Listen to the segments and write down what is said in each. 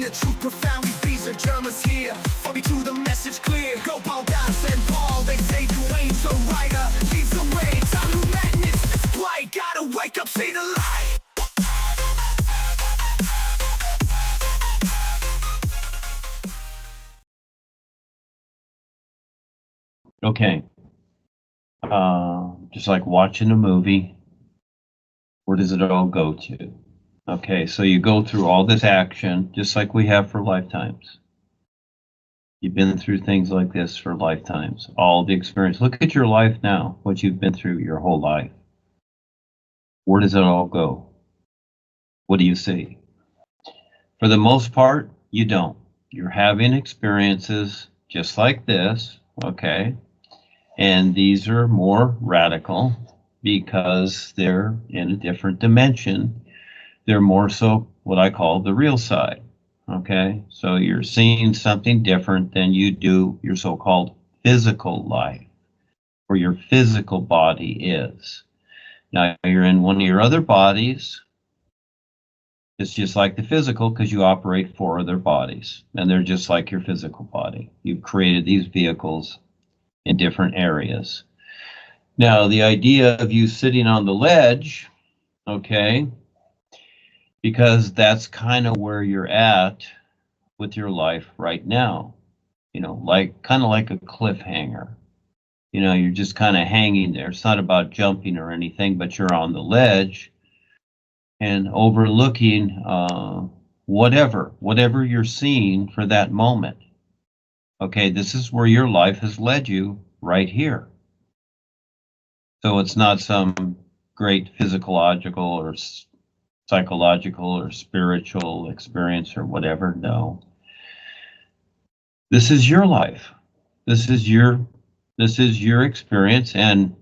the truth profound. These are Germans here. For me to the message clear. Go Paul, Das and Paul. They say Duane the writer leads the way. Time to madness. It's bright. Gotta wake up, see the light. Okay. Just like watching a movie, where does it all go to? Okay, so you go through all this action, just like we have for lifetimes. You've been through things like this for lifetimes, all the experience. Look at your life now, what you've been through your whole life. Where does it all go? What do you see? For the most part, you don't. You're having experiences just like this, okay? And these are more radical because they're in a different dimension. They're more so what I call the real side, okay? So you're seeing something different than you do your so-called physical life, where your physical body is. Now you're in one of your other bodies. It's just like the physical because you operate 4 other bodies, and they're just like your physical body. You've created these vehicles in different areas. Now, the idea of you sitting on the ledge, okay, because that's kind of where you're at with your life right now, you know, like kind of like a cliffhanger. You know, you're just kind of hanging there. It's not about jumping or anything, but you're on the ledge and overlooking whatever you're seeing for that moment. Okay, this is where your life has led you right here. So it's not some great physiological or psychological or spiritual experience or whatever. No. This is your life. This is your experience. And,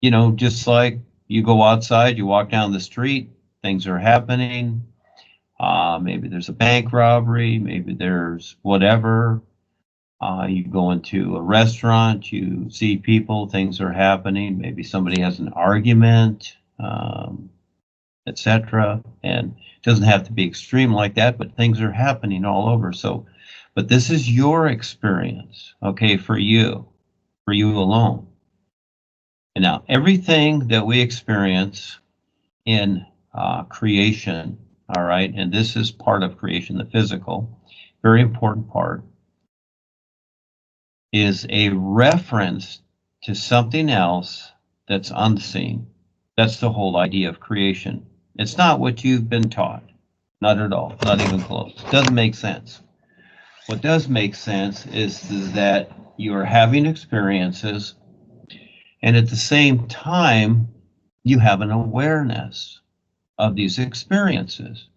you know, just like you go outside, you walk down the street, things are happening. Maybe there's a bank robbery, maybe there's whatever. You go into a restaurant, you see people, things are happening. Maybe somebody has an argument, etc. And it doesn't have to be extreme like that, but things are happening all over. So, but this is your experience, okay, for you alone. And now everything that we experience in creation, all right, and this is part of creation, the physical, very important part, is a reference to something else that's unseen. That's the whole idea of creation. It's not what you've been taught. Not at all. Not even close. Doesn't make sense. What does make sense is that you are having experiences, and at the same time, you have an awareness of these experiences.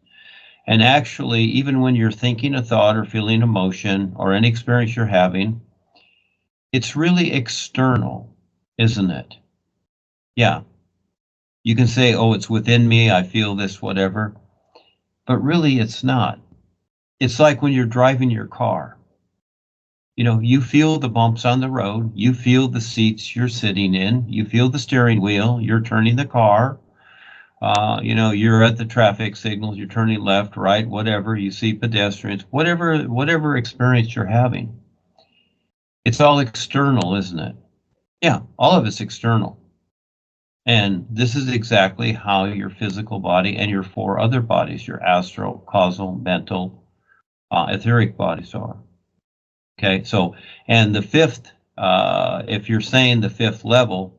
And actually, even when you're thinking a thought or feeling emotion or any experience you're having, it's really external, isn't it? Yeah. You can say, oh, it's within me, I feel this, whatever. But really, it's not. It's like when you're driving your car. You know, you feel the bumps on the road, you feel the seats you're sitting in, you feel the steering wheel, you're turning the car. You know, you're at the traffic signals, you're turning left, right, whatever, you see pedestrians, whatever experience you're having. It's all external, isn't it? Yeah, all of it's external. And this is exactly how your physical body and your 4 other bodies, your astral, causal, mental, etheric bodies are. Okay, so, and the 5th, if you're saying the 5th level,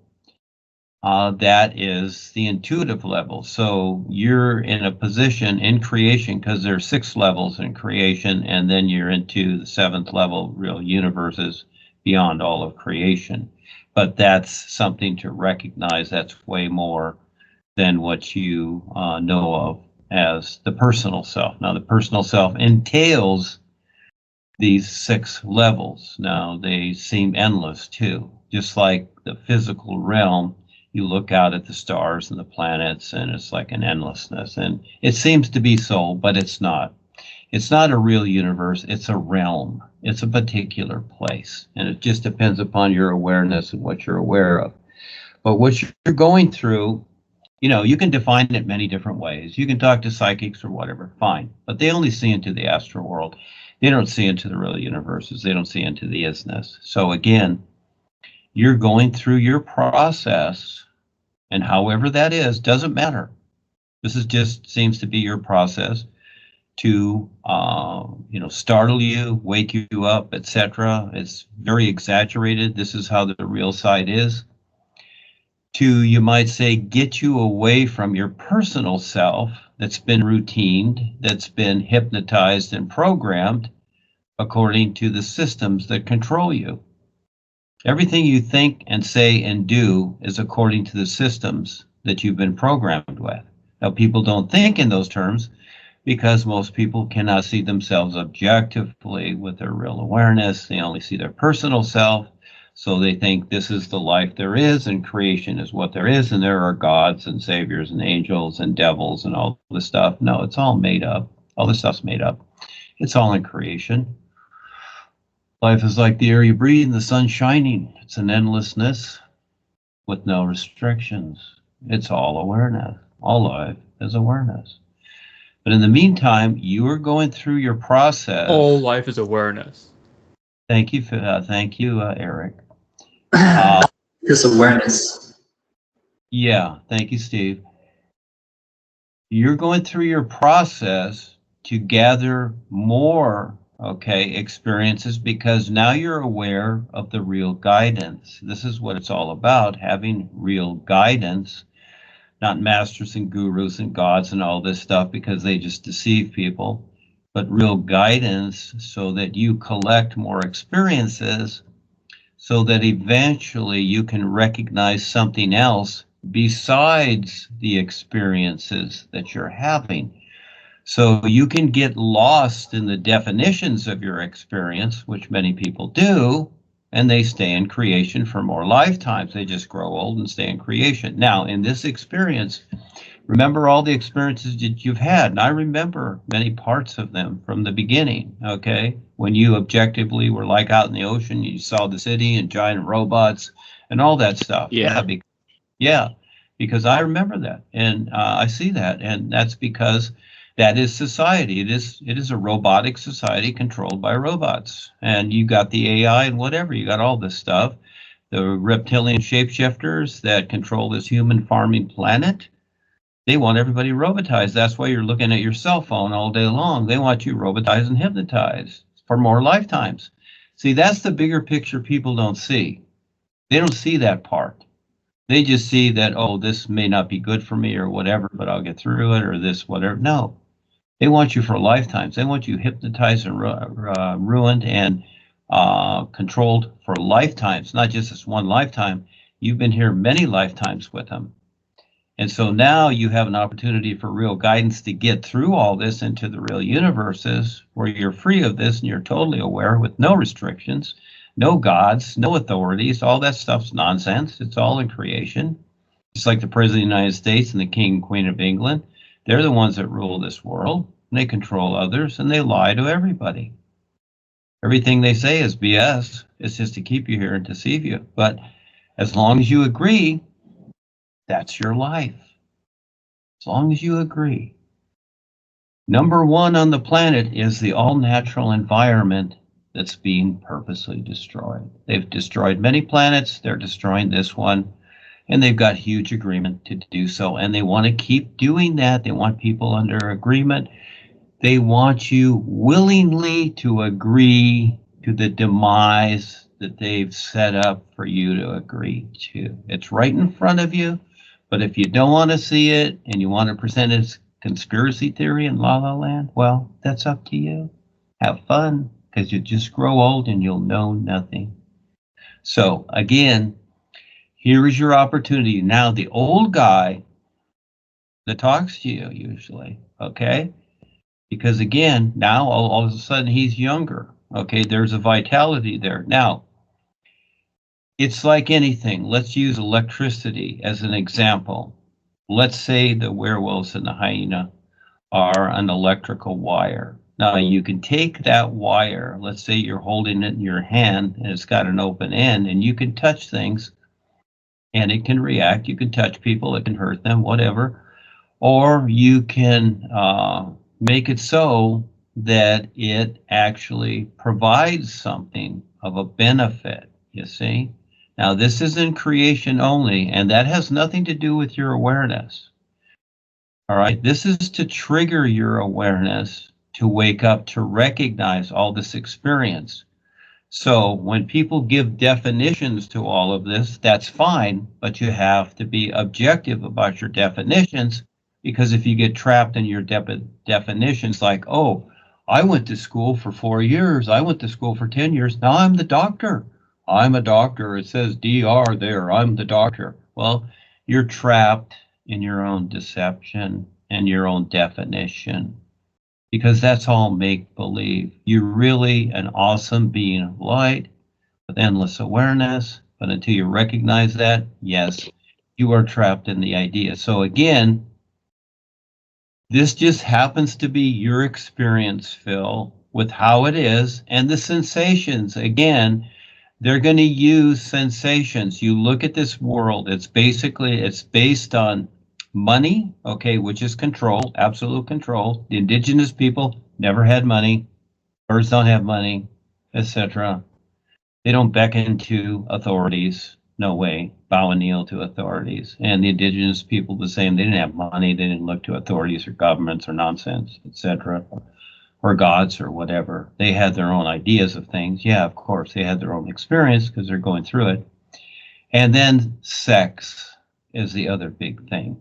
that is the intuitive level. So you're in a position in creation, because there are 6 levels in creation, and then you're into the 7th level, real universes beyond all of creation. But that's something to recognize. That's way more than what you know of as the personal self. Now, the personal self entails these 6 levels. Now, they seem endless too. Just like the physical realm, you look out at the stars and the planets, and it's like an endlessness. And it seems to be so, but it's not. It's not a real universe, it's a realm. It's a particular place, and it just depends upon your awareness and what you're aware of. But what you're going through You can define it many different ways. You can talk to psychics or whatever, fine. But they only see into the astral world. They don't see into the real universes. They don't see into the isness. So again, you're going through your process, and however that is, doesn't matter. This is just seems to be your process to, startle you, wake you up, etc. It's very exaggerated. This is how the real side is. To, you might say, get you away from your personal self that's been routined, that's been hypnotized and programmed according to the systems that control you. Everything you think and say and do is according to the systems that you've been programmed with. Now, people don't think in those terms because most people cannot see themselves objectively with their real awareness. They only see their personal self. So they think this is the life there is, and creation is what there is, and there are gods and saviors and angels and devils and all this stuff. No, it's all made up. All this stuff's made up. It's all in creation. Life is like the air you breathe and the sun shining. It's an endlessness with no restrictions. It's all awareness. All life is awareness. But in the meantime, you are going through your process. All life is awareness. Thank you, Eric. Just awareness. Yeah, thank you, Steve. You're going through your process to gather more, experiences, because now you're aware of the real guidance. This is what it's all about, having real guidance, not masters and gurus and gods and all this stuff, because they just deceive people, but real guidance so that you collect more experiences, so that eventually you can recognize something else besides the experiences that you're having. So you can get lost in the definitions of your experience, which many people do, and they stay in creation for more lifetimes. They just grow old and stay in creation. Now, in this experience, remember all the experiences that you've had. And I remember many parts of them from the beginning, when you objectively were like out in the ocean, you saw the city and giant robots and all that stuff. Yeah. Because I remember that, and I see that, and that's because that is society. It is a robotic society controlled by robots, and you got the AI and whatever. You got all this stuff, the reptilian shapeshifters that control this human farming planet. They want everybody robotized. That's why you're looking at your cell phone all day long. They want you robotized and hypnotized for more lifetimes. See, that's the bigger picture people don't see. They don't see that part. They just see that, oh, this may not be good for me or whatever, but I'll get through it, or this, whatever. No, they want you for lifetimes. They want you hypnotized and ruined and controlled for lifetimes, not just this one lifetime. You've been here many lifetimes with them. And so now you have an opportunity for real guidance to get through all this into the real universes where you're free of this and you're totally aware with no restrictions, no gods, no authorities. All that stuff's nonsense. It's all in creation. It's like the President of the United States and the King and Queen of England. They're the ones that rule this world. And they control others and they lie to everybody. Everything they say is BS. It's just to keep you here and deceive you. But as long as you agree, that's your life. As long as you agree. Number one on the planet is the all-natural environment that's being purposely destroyed. They've destroyed many planets. They're destroying this one. And they've got huge agreement to do so. And they want to keep doing that. They want people under agreement. They want you willingly to agree to the demise that they've set up for you to agree to. It's right in front of you. But if you don't want to see it and you want to present it as conspiracy theory in La La Land, well, that's up to you. Have fun, because you just grow old and you'll know nothing. So again, here is your opportunity. Now, the old guy that talks to you usually, because again, now all of a sudden he's younger. There's a vitality there. Now, it's like anything. Let's use electricity as an example. Let's say the werewolves and the hyena are an electrical wire. Now you can take that wire, let's say you're holding it in your hand and it's got an open end, and you can touch things and it can react. You can touch people, it can hurt them, whatever. Or you can make it so that it actually provides something of a benefit, you see? Now, this is in creation only, and that has nothing to do with your awareness. All right, this is to trigger your awareness to wake up, to recognize all this experience. So when people give definitions to all of this, that's fine, but you have to be objective about your definitions, because if you get trapped in your definitions like, oh, I went to school for 4 years, I went to school for 10 years, now I'm the doctor. I'm a doctor. It says DR there. I'm the doctor. Well, you're trapped in your own deception and your own definition, because that's all make-believe. You're really an awesome being of light with endless awareness, but until you recognize that, yes, you are trapped in the idea. So again, this just happens to be your experience, Phil, with how it is, and the sensations, again, they're going to use sensations. You look at this world, it's based on money, okay, which is control, absolute control. The indigenous people never had money. Birds don't have money, etc. They don't beckon to authorities. No way. Bow and kneel to authorities. And the indigenous people the same. They didn't have money. They didn't look to authorities or governments or nonsense, etc. Or gods or whatever. They had their own ideas of things. Yeah, of course, they had their own experience because they're going through it. And then sex is the other big thing,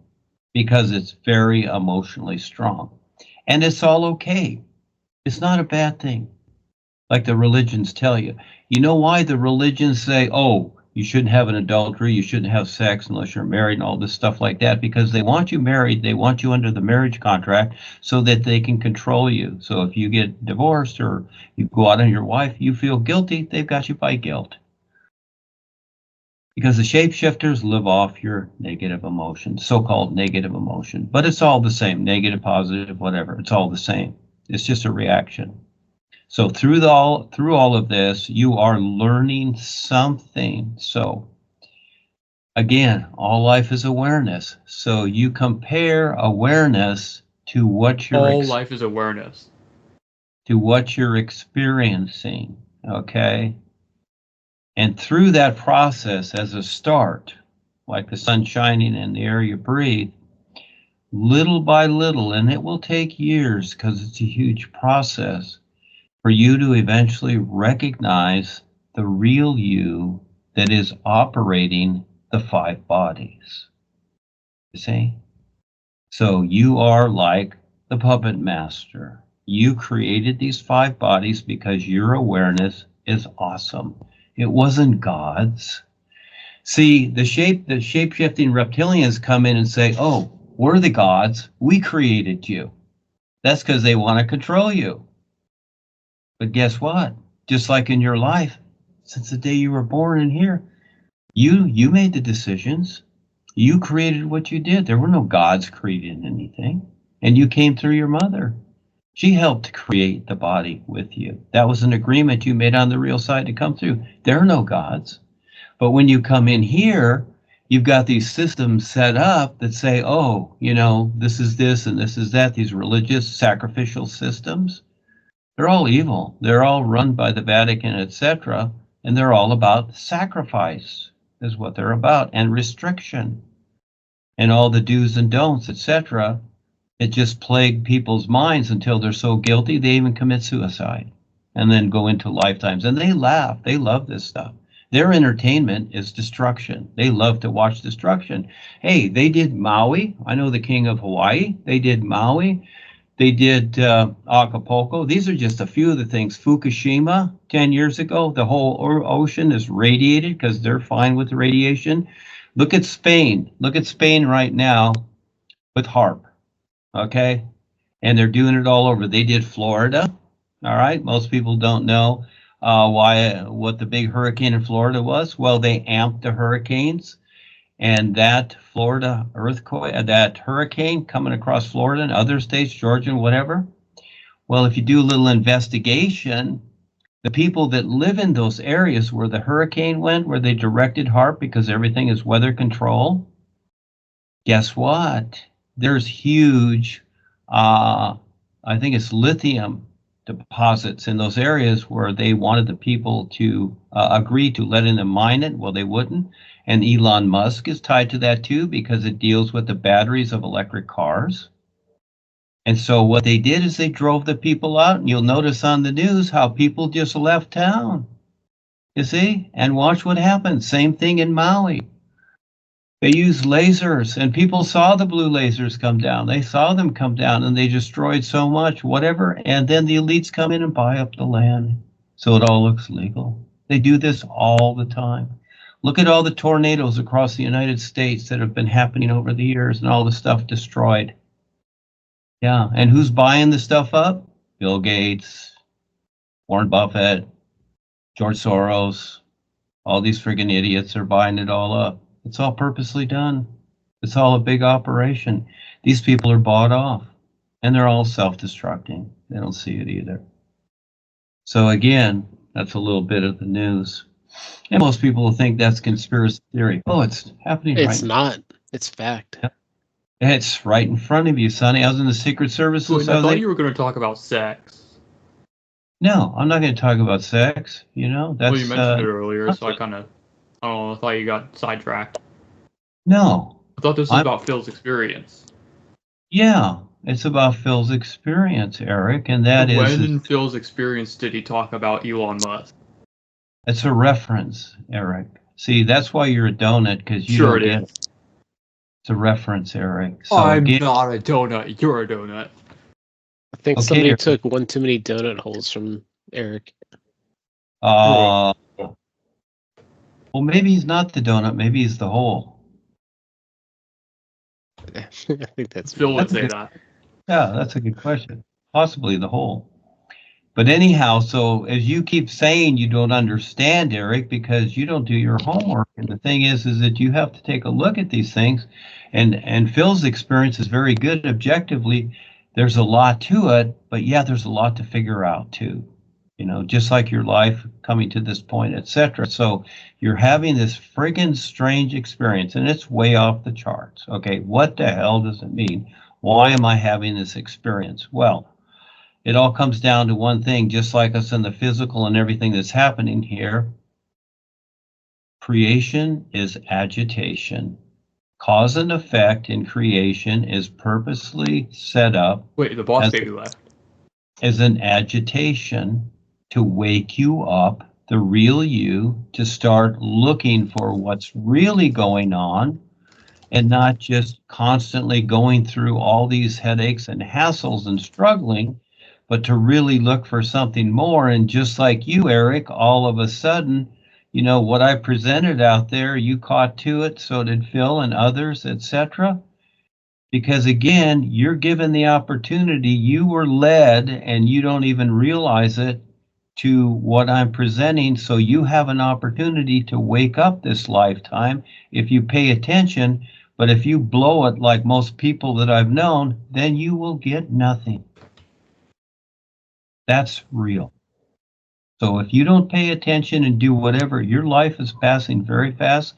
because it's very emotionally strong. And it's all okay. It's not a bad thing, like the religions tell you. You know why the religions say, oh, you shouldn't have an adultery, you shouldn't have sex unless you're married and all this stuff like that? Because they want you married, they want you under the marriage contract so that they can control you. So if you get divorced or you go out on your wife, you feel guilty, they've got you by guilt. Because the shapeshifters live off your negative emotion, so-called negative emotion. But it's all the same, negative, positive, whatever, it's all the same. It's just a reaction. So through all of this, you are learning something. So again, all life is awareness. So you compare awareness to what you're All life is awareness. To what you're experiencing, okay? And through that process, as a start, like the sun shining in the air you breathe, little by little, and it will take years because it's a huge process, for you to eventually recognize the real you that is operating the 5 bodies. You see? So you are like the puppet master. You created these 5 bodies because your awareness is awesome. It wasn't God's. See, the shape-shifting reptilians come in and say, oh, we're the gods. We created you. That's because they want to control you. But guess what? Just like in your life, since the day you were born in here, you made the decisions. You created what you did. There were no gods creating anything. And you came through your mother. She helped create the body with you. That was an agreement you made on the real side to come through. There are no gods. But when you come in here, you've got these systems set up that say, oh, you know, this is this and this is that, these religious sacrificial systems. They're all evil. They're all run by the Vatican, etc. And they're all about sacrifice is what they're about, and restriction and all the do's and don'ts, etc. It just plagued people's minds until they're so guilty they even commit suicide and then go into lifetimes. And they laugh. They love this stuff. Their entertainment is destruction. They love to watch destruction. Hey, they did Maui. I know the king of Hawaii. They did Maui. They did Acapulco. These are just a few of the things. Fukushima, 10 years ago, the whole ocean is radiated because they're fine with the radiation. Look at Spain. Look at Spain right now with HARP, okay? And they're doing it all over. They did Florida, all right? Most people don't know what the big hurricane in Florida was. Well, they amped the hurricanes. And that Florida earthquake, that hurricane coming across Florida and other states, Georgia and whatever. Well, if you do a little investigation, The people that live in those areas where the hurricane went, where they directed HARP because everything is weather control, guess what? There's huge, I think it's lithium deposits in those areas where they wanted the people to agree to letting them mine it. Well, they wouldn't. And Elon Musk is tied to that too because it deals with the batteries of electric cars. And so what they did is they drove the people out, and you'll notice on the news how people just left town, you see, and watch what happened. Same thing in Maui. They used lasers, and people saw the blue lasers come down. They saw them come down, and they destroyed so much, whatever, and then the elites come in and buy up the land, so it all looks legal. They do this all the time. Look at all the tornadoes across the United States that have been happening over the years, and all the stuff destroyed. Yeah, and who's buying the stuff up? Bill Gates, Warren Buffett, George Soros, all these friggin' idiots are buying it all up. It's all purposely done. It's all a big operation. These people are bought off, and they're all self-destructing. They don't see it either. So again, that's a little bit of the news. And most people will think that's conspiracy theory. Oh, it's happening right now. It's not. It's fact. Yeah. It's right in front of you, Sonny. I was in the Secret Service. Wait, I thought you were going to talk about sex. No, I'm not going to talk about sex. You know, that's. Well, you mentioned it earlier, so I thought you got sidetracked. No. I thought this was about Phil's experience. Yeah, it's about Phil's experience, Eric, and that is. When in Phil's experience did he talk about Elon Musk? It's a reference, Eric. See, that's why you're a donut, because you Sure don't it get is. It's a reference, Eric. So I'm again, not a donut. You're a donut. I think Okay, somebody Eric. took one too many donut holes from Eric. well, maybe he's not the donut. Maybe he's the hole. I think that's Phil would That's say good. that. Yeah, that's a good question. Possibly the hole. But anyhow, so as you keep saying, you don't understand, Eric, because you don't do your homework. And the thing is that you have to take a look at these things. And Phil's experience is very good objectively. There's a lot to it, but yeah, there's a lot to figure out too. You know, just like your life coming to this point, etc. So you're having this friggin' strange experience, and it's way off the charts. Okay, what the hell does it mean? Why am I having this experience? Well, it all comes down to one thing, just like us in the physical and everything that's happening here. Creation is agitation. Cause and effect in creation is purposely set up. Wait, the boss as, baby left. as an agitation to wake you up, the real you, to start looking for what's really going on and not just constantly going through all these headaches and hassles and struggling, but to really look for something more. And just like you, Eric, all of a sudden, you know, what I presented out there, you caught to it, so did Phil and others, etc. Because again, you're given the opportunity, you were led, and you don't even realize it, to what I'm presenting. So you have an opportunity to wake up this lifetime if you pay attention. But if you blow it like most people that I've known, then you will get nothing. That's real. So if you don't pay attention and do whatever, your life is passing very fast,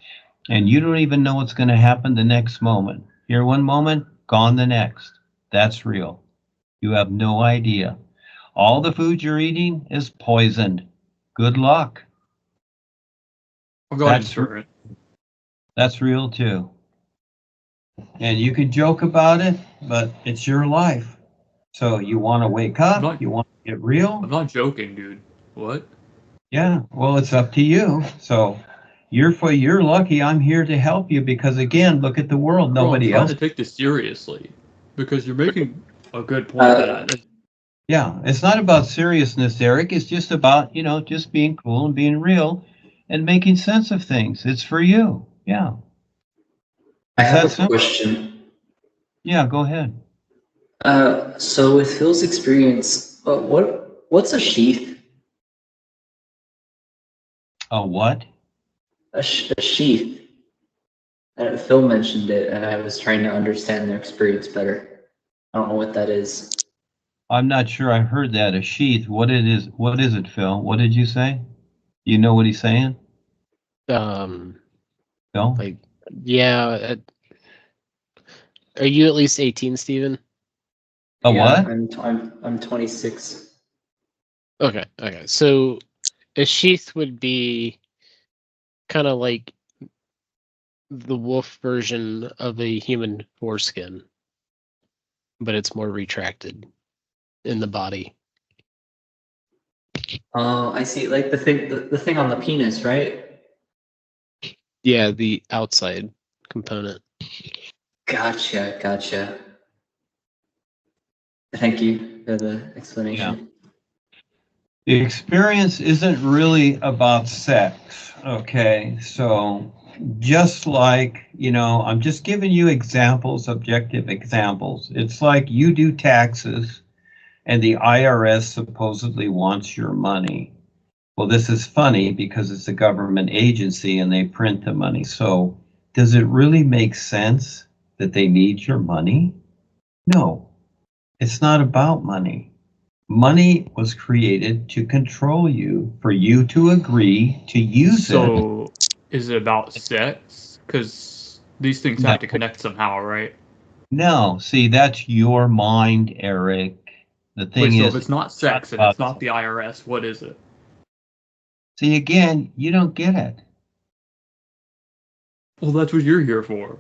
and you don't even know what's going to happen the next moment. Here one moment, gone the next. That's real. You have no idea. All the food you're eating is poisoned. Good luck. I'm going insurance. That's real too. And you can joke about it, but it's your life. So you want to wake up, you want to get real. I'm not joking, dude. What? Yeah, well, it's up to you. So you're lucky I'm here to help you, because again, look at the world. Nobody I'm else. trying to take this seriously because you're making a good point. Yeah, it's not about seriousness, Eric. It's just about, you know, just being cool and being real and making sense of things. It's for you. Yeah. I have a question. Yeah, go ahead. So with Phil's experience, what's a sheath? A what? A sheath. Phil mentioned it, and I was trying to understand their experience better. I don't know what that is. I'm not sure I heard that. A sheath. What is it, Phil? What did you say? You know what he's saying, Phil? Like, yeah. Are you at least 18, Steven? A Yeah, what? I'm 26. Okay. So a sheath would be kind of like the wolf version of a human foreskin, but it's more retracted in the body. Oh, I see. Like the thing on the penis, right? Yeah, the outside component. Gotcha. Thank you for the Yeah. explanation. The experience isn't really about sex, okay? So just like, I'm just giving you examples, objective examples. It's like you do taxes and the IRS supposedly wants your money. Well, this is funny because it's a government agency and they print the money. So does it really make sense that they need your money? No, it's not about money. Money was created to control you, for you to agree to use it. So, is it about sex? Because these things No, have to connect somehow, right? no, see, that's your mind, Eric. The Wait, thing so if is, it's not it's not sex and about, it's not the IRS, what is it? see, again, you don't get it. Well, that's what you're here for.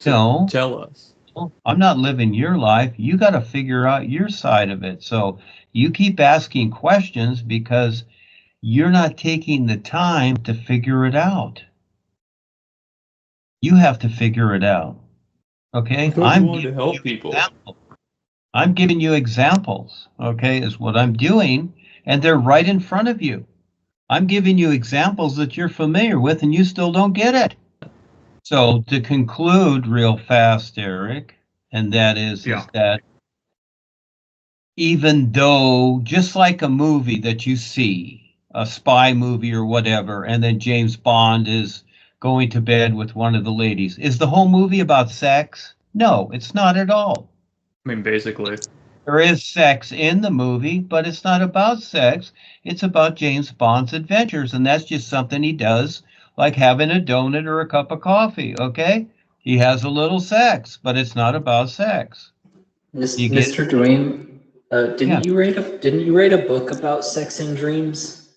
To No, tell us. I'm not living your life. You got to figure out your side of it. So you keep asking questions because you're not taking the time to figure it out. You have to figure it out. I Okay? thought you wanted to help people. I'm giving you examples, okay, is what I'm doing, and they're right in front of you. I'm giving you examples that you're familiar with, and you still don't get it. So to conclude real fast, Eric, and that is Yeah. that even though, just like a movie that you see, a spy movie or whatever, and then James Bond is going to bed with one of the ladies, is the whole movie about sex? No, it's not at all. I mean, basically. There is sex in the movie, but it's not about sex. It's about James Bond's adventures, and that's just something he does, like having a donut or a cup of coffee, okay? He has a little sex, but it's not about sex. You get Mr. Duane, Yeah. didn't you write a book about sex and dreams?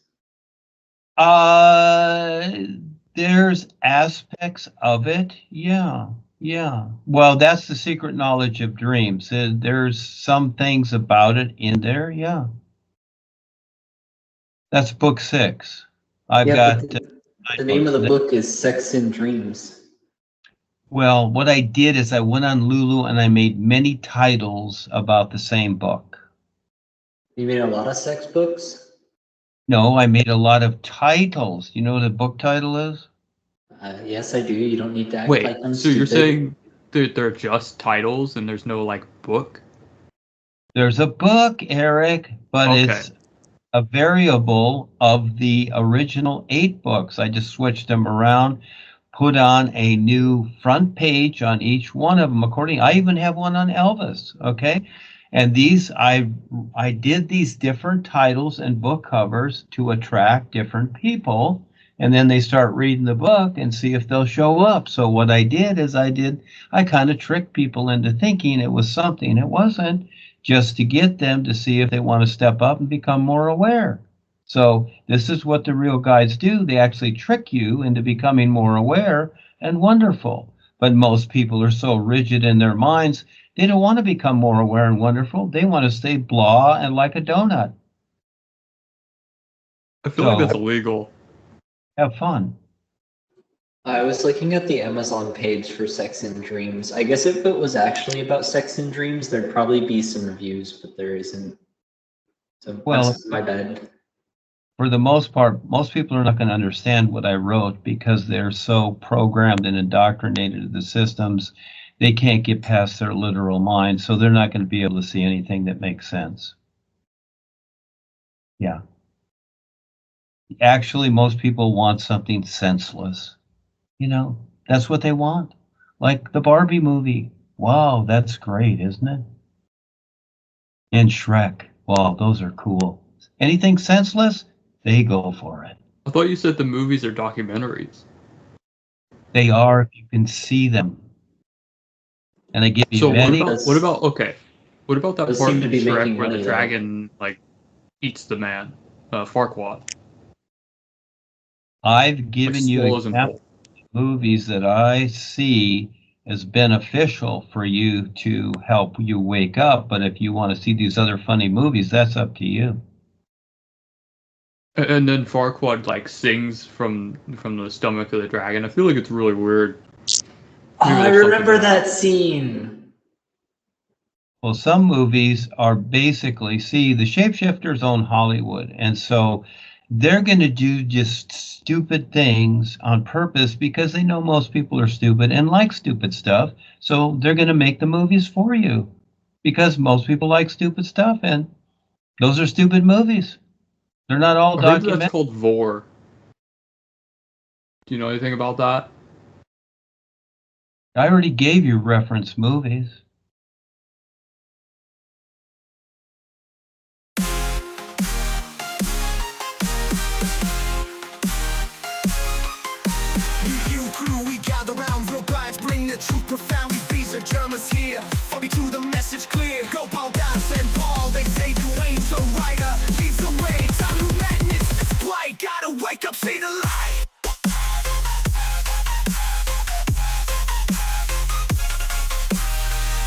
Uh, there's aspects of it, yeah. Well, that's the secret knowledge of dreams. There's some things about it in there, yeah. That's book 6. I've Yeah, but got the name of the the- book is Sex and Dreams. Well, what I did is I went on Lulu and I made many titles about the same book. You made a lot of sex books? No, I made a lot of titles. You know what a book title is? Yes, I do. You don't need to act Wait, like I'm so you're stupid. saying they're just titles and there's no, like, book? There's a book, Eric, but Okay. it's a variable of the original 8 books. I just switched them around, put on a new front page on each one of them. I even have one on Elvis, okay? And these, I did these different titles and book covers to attract different people, and then they start reading the book and see if they'll show up. So what I did is I kind of tricked people into thinking it was something it wasn't, just to get them to see if they want to step up and become more aware. So this is what the real guides do. They actually trick you into becoming more aware and wonderful. But most people are so rigid in their minds, they don't want to become more aware and wonderful. They want to stay blah and like a donut. I feel like that's So illegal. have fun. I was looking at the Amazon page for Sex and Dreams. I guess if it was actually about sex and dreams, there'd probably be some reviews, but there isn't. So Well, that's my bad. for the most part, most people are not going to understand what I wrote because they're so programmed and indoctrinated to the systems, they can't get past their literal mind, so they're not going to be able to see anything that makes sense. Yeah. Actually, most people want something senseless. That's what they want. Like the Barbie movie. Wow, that's great, isn't it? And Shrek. Wow, those are cool. Anything senseless, they go for it. I thought you said the movies are documentaries. They are if you can see them. And I give you So many. what about okay? What about that Those part seem in to be Shrek making where the money, though. dragon like eats the man, Farquaad? I've given you swallows him examples whole. of movies that I see as beneficial for you to help you wake up. But if you want to see these other funny movies, that's up to you. And then Farquaad like sings from the stomach of the dragon. I feel like it's really weird. Oh, Maybe I there's something remember in that scene. Well, some movies are basically, see, the shapeshifters own Hollywood, and so they're going to do just stupid things on purpose because they know most people are stupid and like stupid stuff. So they're going to make the movies for you because most people like stupid stuff, and those are stupid movies. They're not all I heard that's documented. called Vor. Do you know anything about that? I already gave you reference movies. You crew, we gather round real guys, bring the truth profound. Beasts are Germans here, follow me to the message clear. Go Paul, Das and Paul, they say Duane The Writer leads the way. Time to madness, it's blight, gotta wake up, see the light.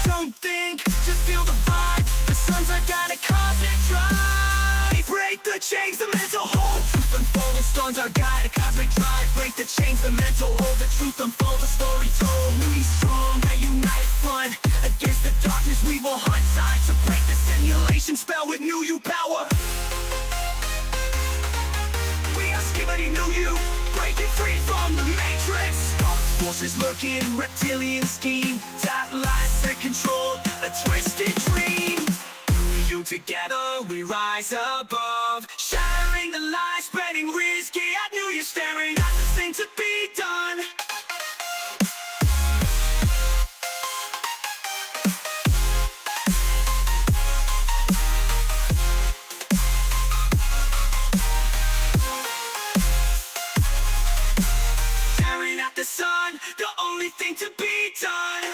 Don't think, just feel the vibe. The sun's are gonna cause it dry. Break the chains, the mental hold. Truth unfold, the storms are guide. A cosmic drive. Break the chains, the mental hold. The truth unfold, the story told. We strong, now unite front. Against the darkness, we will hunt. Time to break the simulation spell with new you power. We are skibbity new you. Breaking free from the matrix. Dark forces lurking, reptilian scheme. That lies that control a twisted dream. You together, we rise above. Shattering the lies, spreading risky. I knew you staring at the thing to be done. Staring at the sun, the only thing to be done.